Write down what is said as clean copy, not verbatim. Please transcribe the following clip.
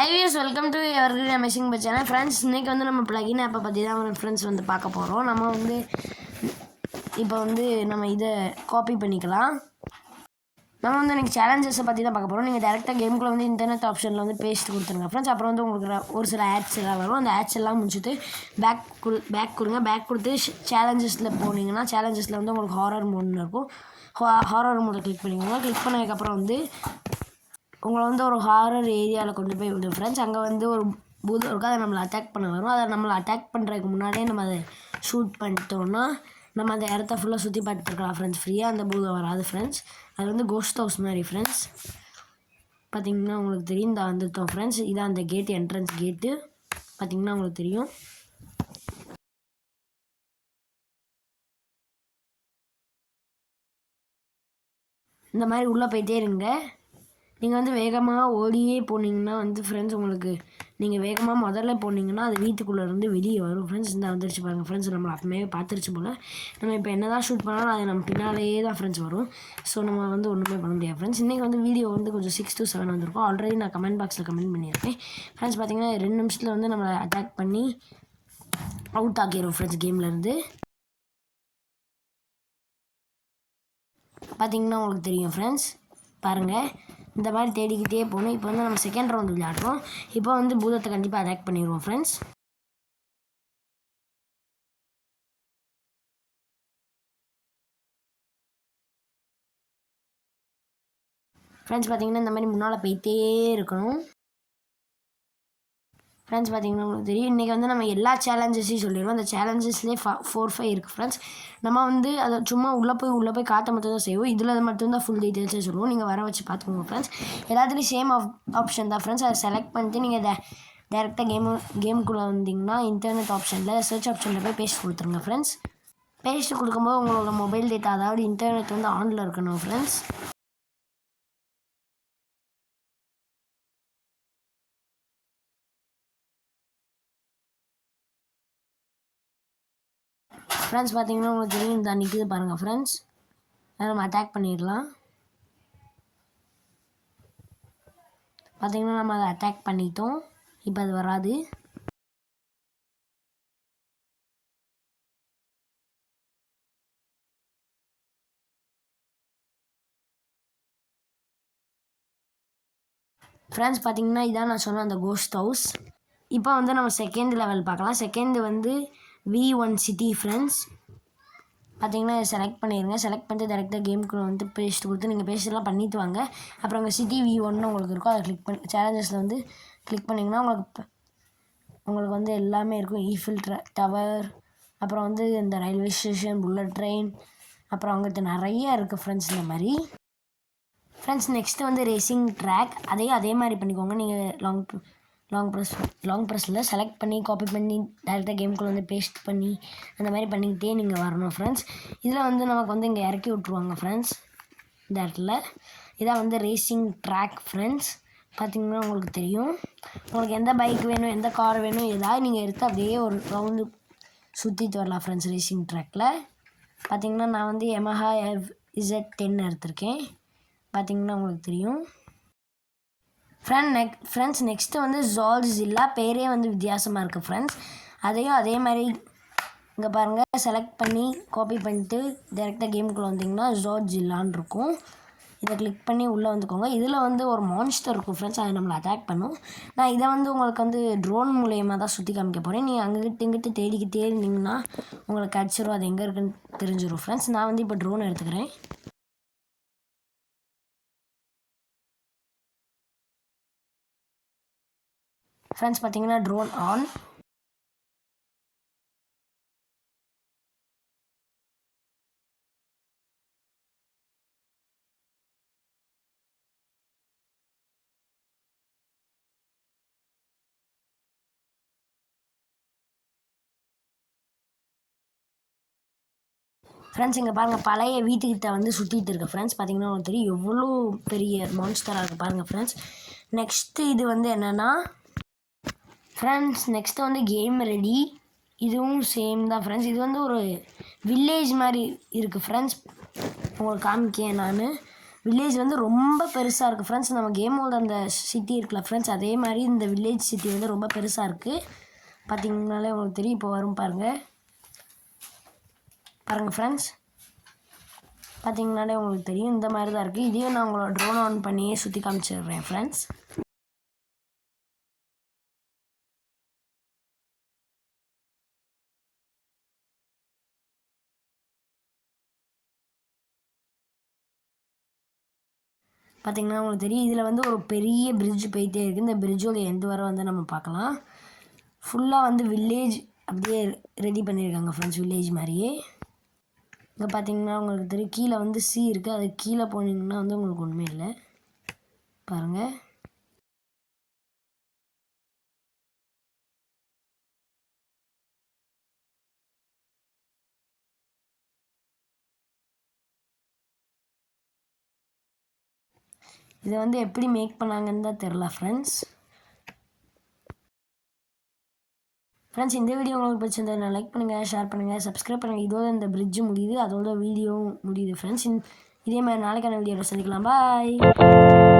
Hi viewers, welcome to Evergreen Amazing Bud channel. Friends, இன்னைக்கு வந்து நம்ம plugin app பத்தி தான் friends வந்து பார்க்க போறோம். நம்ம வந்து இப்போ வந்து நம்ம இத காப்பி பண்ணிக்கலாம். நம்ம வந்து இன்னைக்கு challenges பத்தி தான் பார்க்க போறோம். நீங்க டைரக்ட்டா கேம்க்குள்ள வந்து இன்டர்நெட் ஆப்ஷன்ல வந்து பேஸ்ட் கொடுத்துருங்க फ्रेंड्स. அப்புறம் வந்து உங்களுக்கு ஒரு சில ஆட்ஸ் எல்லாம் வரும். அந்த ஆட்ஸ் எல்லாம் முடிச்சிட்டு பேக் கொடுங்க. பேக் கொடுத்து challengesல போனீங்கன்னா challengesல வந்து உங்களுக்கு ஹாரர் மோட்னு இருக்கும். ஹாரர் மோட கிளிக் பண்ணிக்கோங்க. கிளிக் பண்ணதுக்கு அப்புறம் வந்து உங்களை வந்து ஒரு ஹாரர் ஏரியாவில் கொண்டு போய் விடும் ஃப்ரெண்ட்ஸ். அங்கே வந்து ஒரு பூதம் இருக்கும், அதை நம்மளை அட்டாக் பண்ண வரும். அதை நம்மளை அட்டாக் பண்ணுறதுக்கு முன்னாடியே நம்ம அதை ஷூட் பண்ணிட்டோன்னா நம்ம அந்த இடத்த ஃபுல்லாக சுற்றி பார்த்துருக்கலாம் ஃப்ரெண்ட்ஸ். ஃப்ரீயாக அந்த பூதம் வராது ஃப்ரெண்ட்ஸ். அது வந்து கோஸ்ட் ஹவுஸ் மாதிரி ஃப்ரெண்ட்ஸ். பார்த்திங்கன்னா உங்களுக்கு தெரியும், இந்த வந்துட்டோம் ஃப்ரெண்ட்ஸ். இதான் அந்த கேட்டு, என்ட்ரன்ஸ் கேட்டு. பார்த்திங்கன்னா உங்களுக்கு தெரியும். இந்த மாதிரி உள்ளே போயிட்டே இருங்க. நீங்கள் வந்து வேகமாக ஓடியே போனீங்கன்னா வந்து ஃப்ரெண்ட்ஸ் உங்களுக்கு நீங்கள் வேகமாக முதல்ல போனீங்கன்னா அது வீட்டுக்குள்ளே இருந்து வெளியே வரும் ஃப்ரெண்ட்ஸ். இந்த வந்துருச்சு பாருங்கள் ஃப்ரெண்ட்ஸ். நம்மளை அப்பவே பார்த்துருச்சு போல். நம்ம இப்போ என்ன தான் ஷூட் பண்ணாலும் அது நம்ம பின்னாலேயே தான் ஃப்ரெண்ட்ஸ் வரும். ஸோ நம்ம வந்து ஒன்றுமே பண்ண முடியாது ஃப்ரெண்ட்ஸ். இன்றைக்கி வந்து வீடியோ வந்து கொஞ்சம் 6 to 7 வந்திருக்கும். ஆல்ரெடி நான் கமெண்ட் பாக்ஸில் கமெண்ட் பண்ணியிருக்கேன் ஃப்ரெண்ட்ஸ். பார்த்தீங்கன்னா 2 நிமிஷத்தில் வந்து நம்மளை அட்டாக் பண்ணி அவுட் ஆக்கிடும் ஃப்ரெண்ட்ஸ் கேம்லேருந்து. பார்த்தீங்கன்னா உங்களுக்கு தெரியும் ஃப்ரெண்ட்ஸ். பாருங்கள், இந்த மாதிரி தேடிக்கிட்டே போகணும். இப்போ வந்து நம்ம செகண்ட் ரவுண்டு விளையாடுறோம். இப்போ வந்து பூதத்தை கண்டிப்பாக அட்டாக் பண்ணிடுவோம் ஃப்ரெண்ட்ஸ். ஃப்ரெண்ட்ஸ் பார்த்தீங்கன்னா இந்த மாதிரி முன்னால் போயிட்டே இருக்கணும் ஃப்ரெண்ட்ஸ். பார்த்தீங்கன்னா உங்களுக்கு தெரியும், இன்றைக்கி வந்து நம்ம எல்லா சேலஞ்சஸையும் சொல்லிடுவோம். அந்த சேலஞ்சஸ்லேயே 4-5 இருக்குது ஃப்ரெண்ட்ஸ். நம்ம வந்து அதை சும்மா உள்ளே போய் காட்ட மட்டும் தான் செய்வோம். இதில் அது மட்டும்தான் ஃபுல் டீட்டெயில்ஸே சொல்லுவோம். நீங்கள் வர வச்சு பார்த்துக்கோங்க ஃப்ரெண்ட்ஸ். எல்லாத்துலேயும் சேம் ஆப்ஷன் தான் ஃப்ரெண்ட்ஸ். அதை செலக்ட் பண்ணிட்டு நீங்கள் டேரெக்டாக கேமுக்குள்ளே வந்தீங்கன்னா இன்டர்நெட் ஆப்ஷனில் சர்ச் ஆப்ஷனில் போய் பேஸ்ட் கொடுத்துருங்க ஃப்ரெண்ட்ஸ். பேஸ்ட் கொடுக்கும்போது உங்களோட மொபைல் டேட்டா, அதாவது இன்டர்நெட் வந்து ஆனில் இருக்கணும் ஃப்ரெண்ட்ஸ். ஃப்ரெண்ட்ஸ் பார்த்தீங்கன்னா உங்களுக்கு தெரியும், இந்த நிற்கிது பாருங்கள் ஃப்ரெண்ட்ஸ். அதை நம்ம அட்டாக் பண்ணிடலாம். பார்த்தீங்கன்னா நம்ம அதை அட்டாக் பண்ணிட்டோம். இப்போ அது வராது. ஃப்ரெண்ட்ஸ் பார்த்தீங்கன்னா இதான் நான் சொன்ன அந்த கோஸ்ட் ஹவுஸ். இப்போ வந்து நம்ம செகண்ட் லெவல் பார்க்கலாம். செகண்டு வந்து V1 சிட்டி ஃப்ரெண்ட்ஸ். பார்த்தீங்கன்னா செலக்ட் பண்ணிடுங்க. செலக்ட் பண்ணிட்டு டேரெக்டாக கேமுக்குள்ளே வந்து பேஸ்ட் கொடுத்து நீங்கள் பேஸ்ட்லாம் பண்ணிட்டு வாங்க. அப்புறம் அங்கே சிட்டி V1 உங்களுக்கு இருக்கும். அதை கிளிக் பண்ணி சேலஞ்சஸில் வந்து கிளிக் பண்ணிங்கன்னா உங்களுக்கு வந்து எல்லாமே இருக்கும். ஈஃபில் டவர், அப்புறம் வந்து இந்த ரயில்வே ஸ்டேஷன், புல்லட் ட்ரெயின், அப்புறம் அங்கிட்ட நிறையா இருக்குது ஃப்ரெண்ட்ஸ். இந்த மாதிரி ஃப்ரெண்ட்ஸ் நெக்ஸ்ட்டு வந்து ரேசிங் ட்ராக். அதே மாதிரி பண்ணிக்கோங்க. நீங்கள் லாங் ப்ரெஸ்ஸில் செலக்ட் பண்ணி காப்பி பண்ணி டேரெக்டாக கேமுக்குள்ளே வந்து பேஸ்ட் பண்ணி அந்த மாதிரி பண்ணிக்கிட்டே நீங்கள் வரணும் ஃப்ரெண்ட்ஸ். இதில் வந்து நமக்கு வந்து இங்கே இறக்கி விட்ருவாங்க ஃப்ரெண்ட்ஸ். இந்த இடத்துல இதான் வந்து ரேசிங் ட்ராக் ஃப்ரெண்ட்ஸ். பார்த்திங்கன்னா உங்களுக்கு தெரியும். உங்களுக்கு எந்த பைக் வேணும், எந்த கார் வேணும், ஏதாவது நீங்கள் எடுத்து அப்படியே ஒரு ரவுண்டு சுற்றிட்டு வரலாம் ஃப்ரெண்ட்ஸ் ரேசிங் ட்ராக்கில். பார்த்திங்கன்னா நான் வந்து Yamaha Z10 எடுத்திருக்கேன். பார்த்திங்கன்னா உங்களுக்கு தெரியும் ஃப்ரெண்ட்ஸ். நெக்ஸ்ட்டு வந்து ஜால்ஜில்லா. பேரே வந்து வித்தியாசமாக இருக்குது ஃப்ரெண்ட்ஸ். அதே மாதிரி இங்கே பாருங்கள், செலக்ட் பண்ணி காப்பி பண்ணிட்டு டேரெக்டாக கேமுக்குள்ளே வந்தீங்கன்னா ஜால்ஜில்லான்னு இருக்கும். இதை கிளிக் பண்ணி உள்ளே வந்துக்கோங்க. இதில் வந்து ஒரு மான்ஸ்டர் இருக்கும் ஃப்ரெண்ட்ஸ். அதை நம்மளை அட்டாக் பண்ணும். நான் இதை வந்து உங்களுக்கு வந்து ட்ரோன் மூலயமா தான் சுற்றி காமிக்க போகிறேன். நீங்கள் இங்கிட்டு தேடிக்கிட்டே இருந்தீங்கன்னா உங்களுக்கு கிடச்சிரும். அது எங்கே இருக்குன்னு தெரிஞ்சிடும் ஃப்ரெண்ட்ஸ். நான் வந்து இப்போ ட்ரோன் எடுத்துக்கிறேன். ஃப்ரெண்ட்ஸ் பார்த்தீங்கன்னா ட்ரோன் ஆன். ஃப்ரெண்ட்ஸ் இங்கே பாருங்கள், பழைய வீட்டுக்கிட்ட வந்து சுற்றிட்டு இருக்கு ஃப்ரெண்ட்ஸ். பார்த்தீங்கன்னா உங்களுக்கு தெரியும் எவ்வளோ பெரிய மான்ஸ்டராக இருக்குது பாருங்கள் ஃப்ரெண்ட்ஸ். நெக்ஸ்ட்டு இது வந்து என்னென்னா ஃப்ரெண்ட்ஸ், நெக்ஸ்ட்டு வந்து கேம் ரெடி. இதுவும் சேம் தான் ஃப்ரெண்ட்ஸ். இது வந்து ஒரு வில்லேஜ் மாதிரி இருக்குது ஃப்ரெண்ட்ஸ். உங்களுக்கு காமிக்கேன் நான். வில்லேஜ் வந்து ரொம்ப பெருசாக இருக்குது ஃப்ரெண்ட்ஸ். நம்ம கேமோட அந்த சிட்டி இருக்குல்ல ஃப்ரெண்ட்ஸ், அதே மாதிரி இந்த வில்லேஜ் சிட்டி வந்து ரொம்ப பெருசாக இருக்குது. பார்த்தீங்கனாலே உங்களுக்கு தெரியும். இப்போ வரும் பாருங்கள் ஃப்ரெண்ட்ஸ், பார்த்தீங்கனாலே உங்களுக்கு தெரியும். இந்த மாதிரி தான் இருக்குது. இதையும் நான் உங்களோட ட்ரோன் ஆன் பண்ணியே சுற்றி காமிச்சிடுறேன் ஃப்ரெண்ட்ஸ். பார்த்திங்கன்னா உங்களுக்கு தெரியும். இதில் வந்து ஒரு பெரிய பிரிட்ஜ் போயிட்டே இருக்குது. இந்த பிரிட்ஜோட எந்த வரை வந்து நம்ம பார்க்கலாம். ஃபுல்லாக வந்து வில்லேஜ் அப்படியே ரெடி பண்ணியிருக்காங்க ஃப்ரெண்ட்ஸ், வில்லேஜ் மாதிரியே. இங்கே பார்த்தீங்கன்னா உங்களுக்கு தெரியும், கீழே வந்து சி இருக்குது. அது கீழே போனீங்கன்னா வந்து உங்களுக்கு ஒன்றுமே இல்லை பாருங்கள். இதை வந்து எப்படி மேக் பண்ணாங்கன்னு தான் தெரில ஃப்ரெண்ட்ஸ். இந்த வீடியோ உங்களுக்கு பிடிச்சிருந்தா லைக் பண்ணுங்கள், ஷேர் பண்ணுங்கள், சப்ஸ்கிரைப் பண்ணுங்கள். இதோட இந்த பிரிட்ஜு முடியுது, அதோட வீடியோவும் முடியுது ஃப்ரெண்ட்ஸ். இதே மாதிரி நாளைக்கான வீடியோவில் சந்திக்கலாம். பாய்.